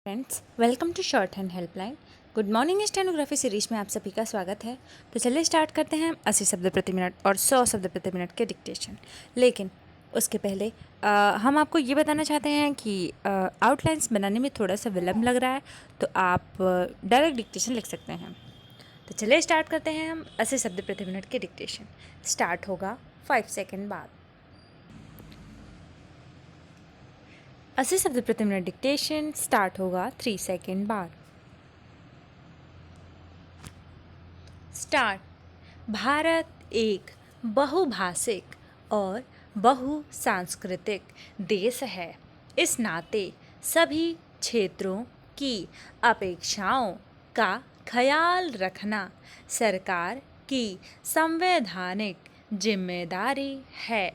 Friends, welcome to shorthand helpline. Good morning stenography series में आप सभी का स्वागत है। तो चलिए स्टार्ट करते हैं 80 शब्द प्रति मिनट और 100 शब्द प्रति मिनट के डिक्टेशन। लेकिन उसके पहले हम आपको ये बताना चाहते हैं कि आउटलाइंस बनाने में थोड़ा सा विलम्ब लग रहा है, तो आप डायरेक्ट डिक्टेशन लिख सकते हैं। तो चलिए स्टार्ट करते हैं हम 80 शब्द प्रति मिनट के डिक्टेशन। स्टार्ट होगा 5 सेकेंड बाद। 80 शब्द प्रति मिनट डिक्टेशन स्टार्ट होगा 3 सेकेंड बाद। स्टार्ट। भारत एक बहुभाषिक और बहुसांस्कृतिक देश है। इस नाते सभी क्षेत्रों की अपेक्षाओं का ख्याल रखना सरकार की संवैधानिक जिम्मेदारी है,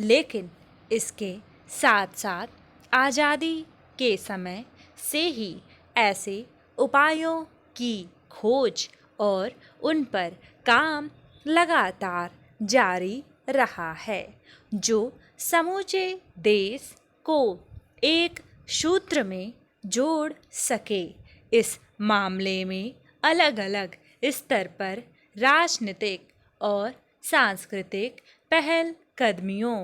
लेकिन इसके साथ साथ आज़ादी के समय से ही ऐसे उपायों की खोज और उन पर काम लगातार जारी रहा है जो समूचे देश को एक सूत्र में जोड़ सके। इस मामले में अलग अलग स्तर पर राजनीतिक और सांस्कृतिक पहल कदमियों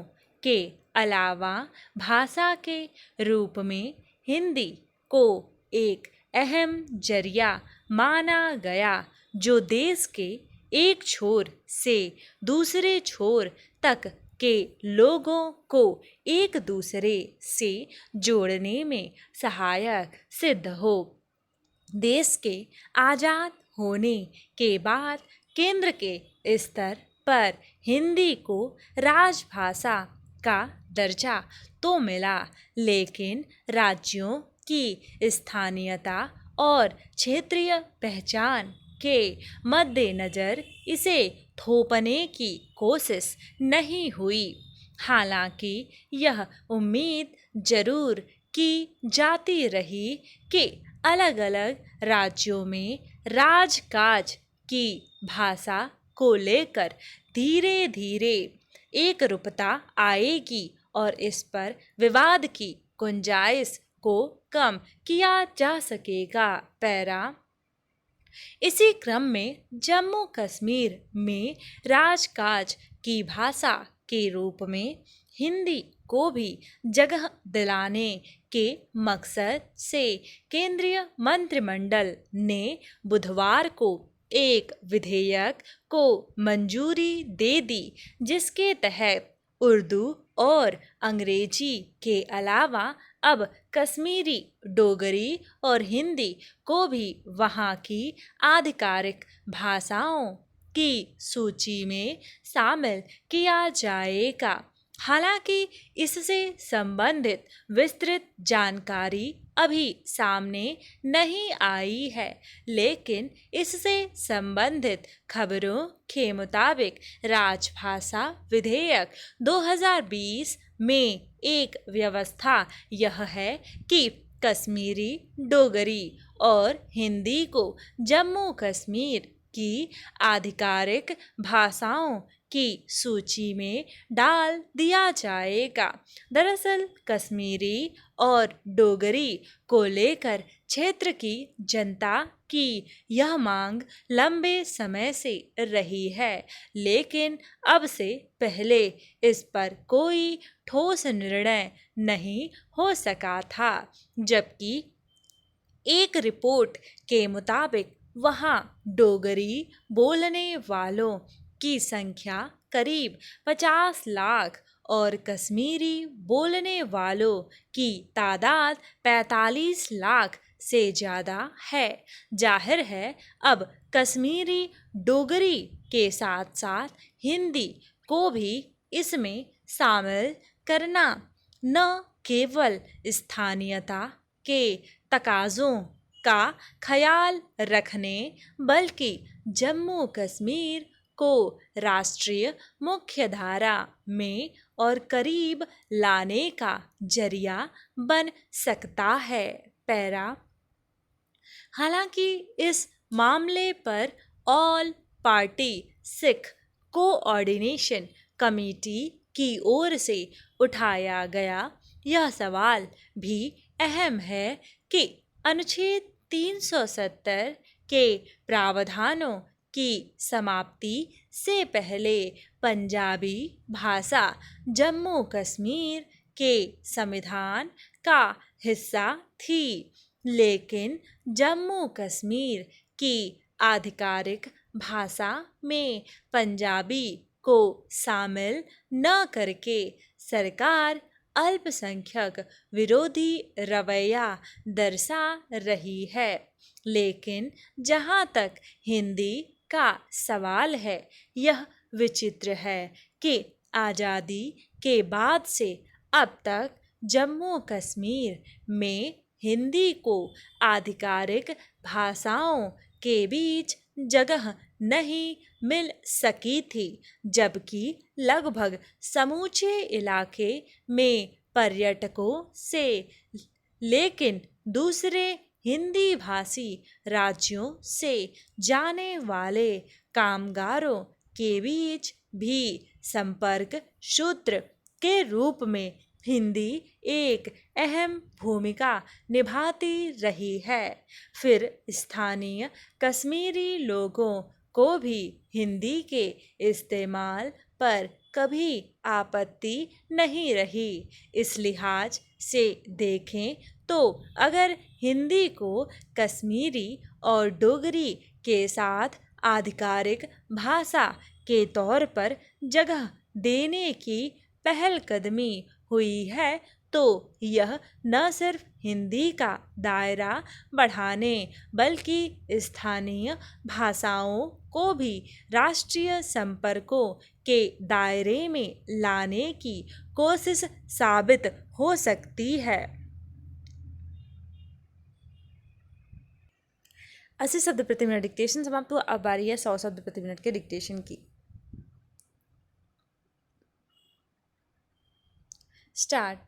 के अलावा भाषा के रूप में हिंदी को एक अहम जरिया माना गया, जो देश के एक छोर से दूसरे छोर तक के लोगों को एक दूसरे से जोड़ने में सहायक सिद्ध हो। देश के आज़ाद होने के बाद केंद्र के स्तर पर हिंदी को राजभाषा का दर्जा तो मिला, लेकिन राज्यों की स्थानीयता और क्षेत्रीय पहचान के मद्देनज़र इसे थोपने की कोशिश नहीं हुई। हालांकि यह उम्मीद जरूर की जाती रही कि अलग अलग राज्यों में राजकाज की भाषा को लेकर धीरे धीरे एकरूपता आएगी और इस पर विवाद की गुंजाइश को कम किया जा सकेगा। पैरा। इसी क्रम में जम्मू कश्मीर में राजकाज की भाषा के रूप में हिंदी को भी जगह दिलाने के मकसद से केंद्रीय मंत्रिमंडल ने बुधवार को एक विधेयक को मंजूरी दे दी, जिसके तहत उर्दू और अंग्रेजी के अलावा अब कश्मीरी, डोगरी और हिंदी को भी वहाँ की आधिकारिक भाषाओं की सूची में शामिल किया जाएगा। हालांकि इससे संबंधित विस्तृत जानकारी अभी सामने नहीं आई है, लेकिन इससे संबंधित खबरों के मुताबिक राजभाषा विधेयक 2020 में एक व्यवस्था यह है कि कश्मीरी, डोगरी और हिंदी को जम्मू कश्मीर की आधिकारिक भाषाओं की सूची में डाल दिया जाएगा। दरअसल कश्मीरी और डोगरी को लेकर क्षेत्र की जनता की यह मांग लंबे समय से रही है, लेकिन अब से पहले इस पर कोई ठोस निर्णय नहीं हो सका था, जबकि एक रिपोर्ट के मुताबिक वहाँ डोगरी बोलने वालों की संख्या करीब 50 लाख और कश्मीरी बोलने वालों की तादाद 45 लाख से ज़्यादा है। जाहिर है अब कश्मीरी, डोगरी के साथ साथ हिंदी को भी इसमें शामिल करना न केवल स्थानीयता के तकाज़ों का ख्याल रखने बल्कि जम्मू कश्मीर को राष्ट्रीय मुख्यधारा में और करीब लाने का जरिया बन सकता है। पैरा। हालांकि इस मामले पर all party Sikh coordination committee की ओर से उठाया गया यह सवाल भी अहम है कि अनुच्छेद 370 के प्रावधानों की समाप्ति से पहले पंजाबी भाषा जम्मू कश्मीर के संविधान का हिस्सा थी, लेकिन जम्मू कश्मीर की आधिकारिक भाषा में पंजाबी को शामिल न करके सरकार अल्पसंख्यक विरोधी रवैया दर्शा रही है। लेकिन जहाँ तक हिंदी का सवाल है, यह विचित्र है कि आज़ादी के बाद से अब तक जम्मू कश्मीर में हिंदी को आधिकारिक भाषाओं के बीच जगह नहीं मिल सकी थी, जबकि लगभग समूचे इलाके में पर्यटकों से लेकिन दूसरे हिंदी भाषी राज्यों से जाने वाले कामगारों के बीच भी संपर्क सूत्र के रूप में हिंदी एक अहम भूमिका निभाती रही है। फिर स्थानीय कश्मीरी लोगों को भी हिंदी के इस्तेमाल पर कभी आपत्ति नहीं रही। इस लिहाज से देखें तो अगर हिंदी को कश्मीरी और डोगरी के साथ आधिकारिक भाषा के तौर पर जगह देने की पहलकदमी हुई है, तो यह न सिर्फ हिंदी का दायरा बढ़ाने बल्कि स्थानीय भाषाओं को भी राष्ट्रीय संपर्कों के दायरे में लाने की कोशिश साबित हो सकती है। 80 शब्द प्रति मिनट डिक्टेशन समाप्त हुआ। अब बारी है 100 शब्द प्रति मिनट के डिक्टेशन की। स्टार्ट।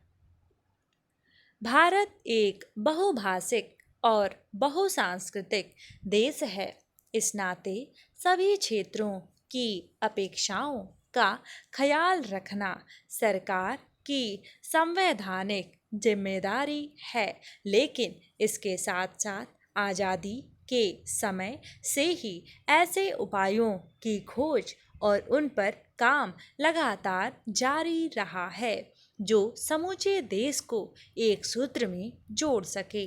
भारत एक बहुभाषिक और बहुसांस्कृतिक देश है। इस नाते सभी क्षेत्रों की अपेक्षाओं का ख्याल रखना सरकार की संवैधानिक जिम्मेदारी है, लेकिन इसके साथ साथ आज़ादी के समय से ही ऐसे उपायों की खोज और उन पर काम लगातार जारी रहा है जो समूचे देश को एक सूत्र में जोड़ सके।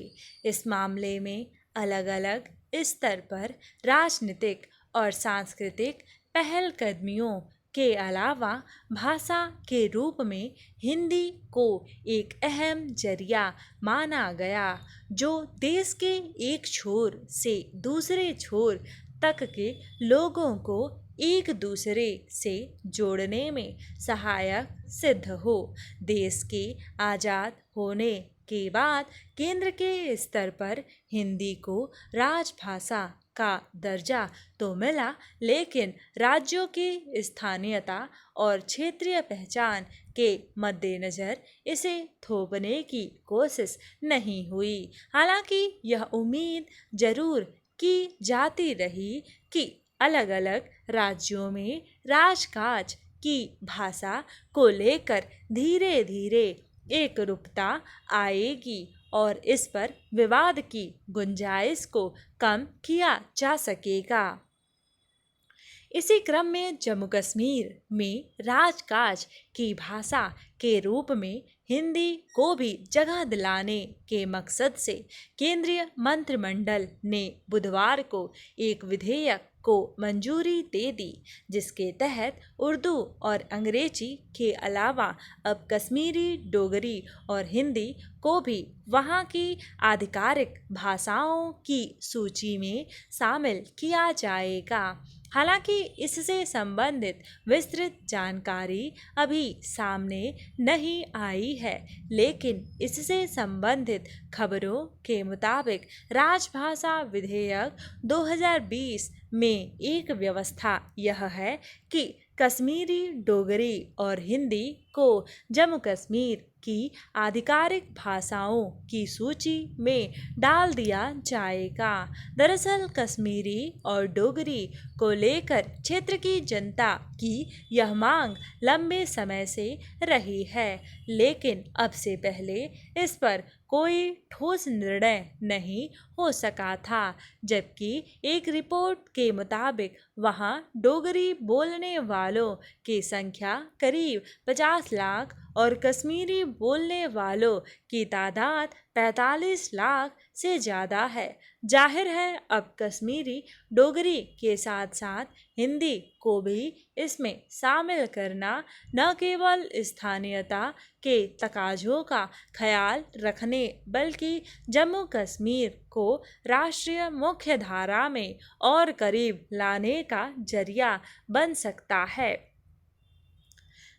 इस मामले में अलग अलग स्तर पर राजनीतिक और सांस्कृतिक पहलकदमियों के अलावा भाषा के रूप में हिंदी को एक अहम जरिया माना गया, जो देश के एक छोर से दूसरे छोर तक के लोगों को एक दूसरे से जोड़ने में सहायक सिद्ध हो। देश के आज़ाद होने के बाद केंद्र के स्तर पर हिंदी को राजभाषा का दर्जा तो मिला, लेकिन राज्यों की स्थानीयता और क्षेत्रीय पहचान के मद्देनज़र इसे थोपने की कोशिश नहीं हुई। हालांकि यह उम्मीद जरूर की जाती रही कि अलग अलग राज्यों में राजकाज की भाषा को लेकर धीरे धीरे एकरूपता आएगी और इस पर विवाद की गुंजाइश को कम किया जा सकेगा। इसी क्रम में जम्मू कश्मीर में राजकाज की भाषा के रूप में हिंदी को भी जगह दिलाने के मकसद से केंद्रीय मंत्रिमंडल ने बुधवार को एक विधेयक को मंजूरी दे दी, जिसके तहत उर्दू और अंग्रेजी के अलावा अब कश्मीरी डोगरी और हिंदी को भी वहाँ की आधिकारिक भाषाओं की सूची में शामिल किया जाएगा। हालांकि इससे संबंधित विस्तृत जानकारी अभी सामने नहीं आई है, लेकिन इससे संबंधित खबरों के मुताबिक राजभाषा विधेयक 2020 में एक व्यवस्था यह है कि कश्मीरी डोगरी और हिंदी को जम्मू कश्मीर की आधिकारिक भाषाओं की सूची में डाल दिया जाएगा। दरअसल कश्मीरी और डोगरी को लेकर क्षेत्र की जनता की यह मांग लंबे समय से रही है, लेकिन अब से पहले इस पर कोई ठोस निर्णय नहीं हो सका था, जबकि एक रिपोर्ट के मुताबिक वहां डोगरी बोलने वालों की संख्या करीब 50 लाख और कश्मीरी बोलने वालों की तादाद 45 लाख से ज़्यादा है। जाहिर है अब कश्मीरी डोगरी के साथ साथ हिंदी को भी इसमें शामिल करना न केवल स्थानीयता के तकाज़ों का ख्याल रखने बल्कि जम्मू कश्मीर को राष्ट्रीय मुख्यधारा में और करीब लाने का जरिया बन सकता है।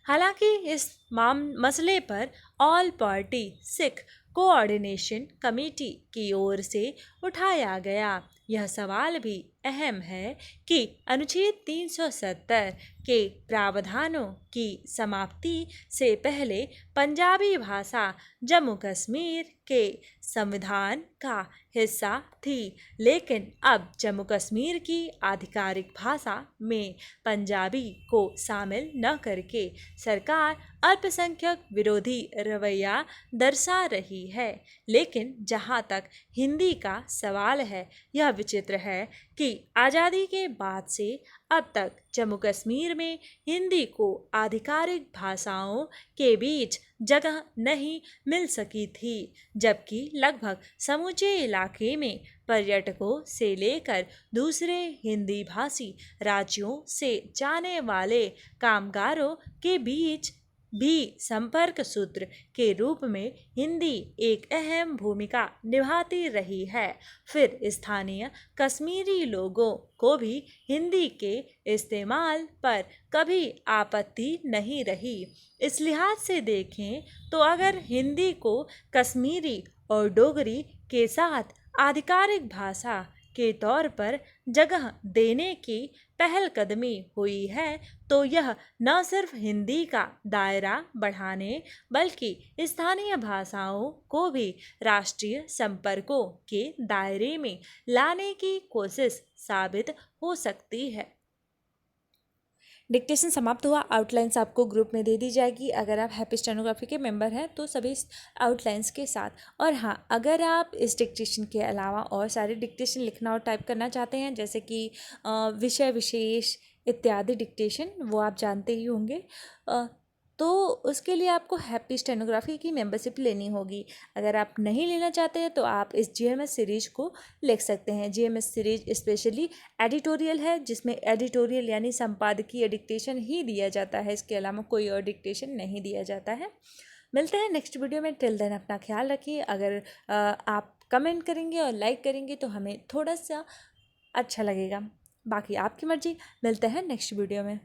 हालांकि इस मसले पर all party Sikh coordination committee की ओर से उठाया गया यह सवाल भी अहम है कि अनुच्छेद 370 के प्रावधानों की समाप्ति से पहले पंजाबी भाषा जम्मू कश्मीर के संविधान का हिस्सा थी, लेकिन अब जम्मू कश्मीर की आधिकारिक भाषा में पंजाबी को शामिल न करके सरकार अल्पसंख्यक विरोधी रवैया दर्शा रही है। लेकिन जहाँ तक हिंदी का सवाल है, यह विचित्र है कि आज़ादी के बाद से अब तक जम्मू कश्मीर में हिंदी को आधिकारिक भाषाओं के बीच जगह नहीं मिल सकी थी, जबकि लगभग समूचे इलाके में पर्यटकों से लेकर दूसरे हिंदी भाषी राज्यों से जाने वाले कामगारों के बीच भी संपर्क सूत्र के रूप में हिंदी एक अहम भूमिका निभाती रही है। फिर स्थानीय कश्मीरी लोगों को भी हिंदी के इस्तेमाल पर कभी आपत्ति नहीं रही। इस लिहाज से देखें तो अगर हिंदी को कश्मीरी और डोगरी के साथ आधिकारिक भाषा के तौर पर जगह देने की पहलकदमी हुई है तो यह न सिर्फ हिंदी का दायरा बढ़ाने बल्कि स्थानीय भाषाओं को भी राष्ट्रीय संपर्कों के दायरे में लाने की कोशिश साबित हो सकती है। डिक्टेशन समाप्त हुआ। आउटलाइंस आपको ग्रुप में दे दी जाएगी। अगर आप हैप्पी स्टेनोग्राफी के मेंबर हैं तो सभी आउटलाइंस के साथ। और हाँ, अगर आप इस डिक्टेशन के अलावा और सारे डिक्टेशन लिखना और टाइप करना चाहते हैं, जैसे कि विषय विशेष इत्यादि डिक्टेशन, वो आप जानते ही होंगे, तो उसके लिए आपको हैप्पी स्टेनोग्राफी की मेंबरशिप लेनी होगी। अगर आप नहीं लेना चाहते हैं तो आप इस जीएमएस सीरीज को लिख सकते हैं। जीएमएस सीरीज स्पेशली एडिटोरियल है, जिसमें एडिटोरियल यानी संपादकीय डिक्टेशन ही दिया जाता है, इसके अलावा कोई और डिक्टेशन नहीं दिया जाता है। मिलते हैं नेक्स्ट वीडियो में। टिल देन अपना ख्याल रखिए। अगर आप कमेंट करेंगे और लाइक करेंगे तो हमें थोड़ा सा अच्छा लगेगा। बाकी आपकी मर्जी। मिलते हैं नेक्स्ट वीडियो में।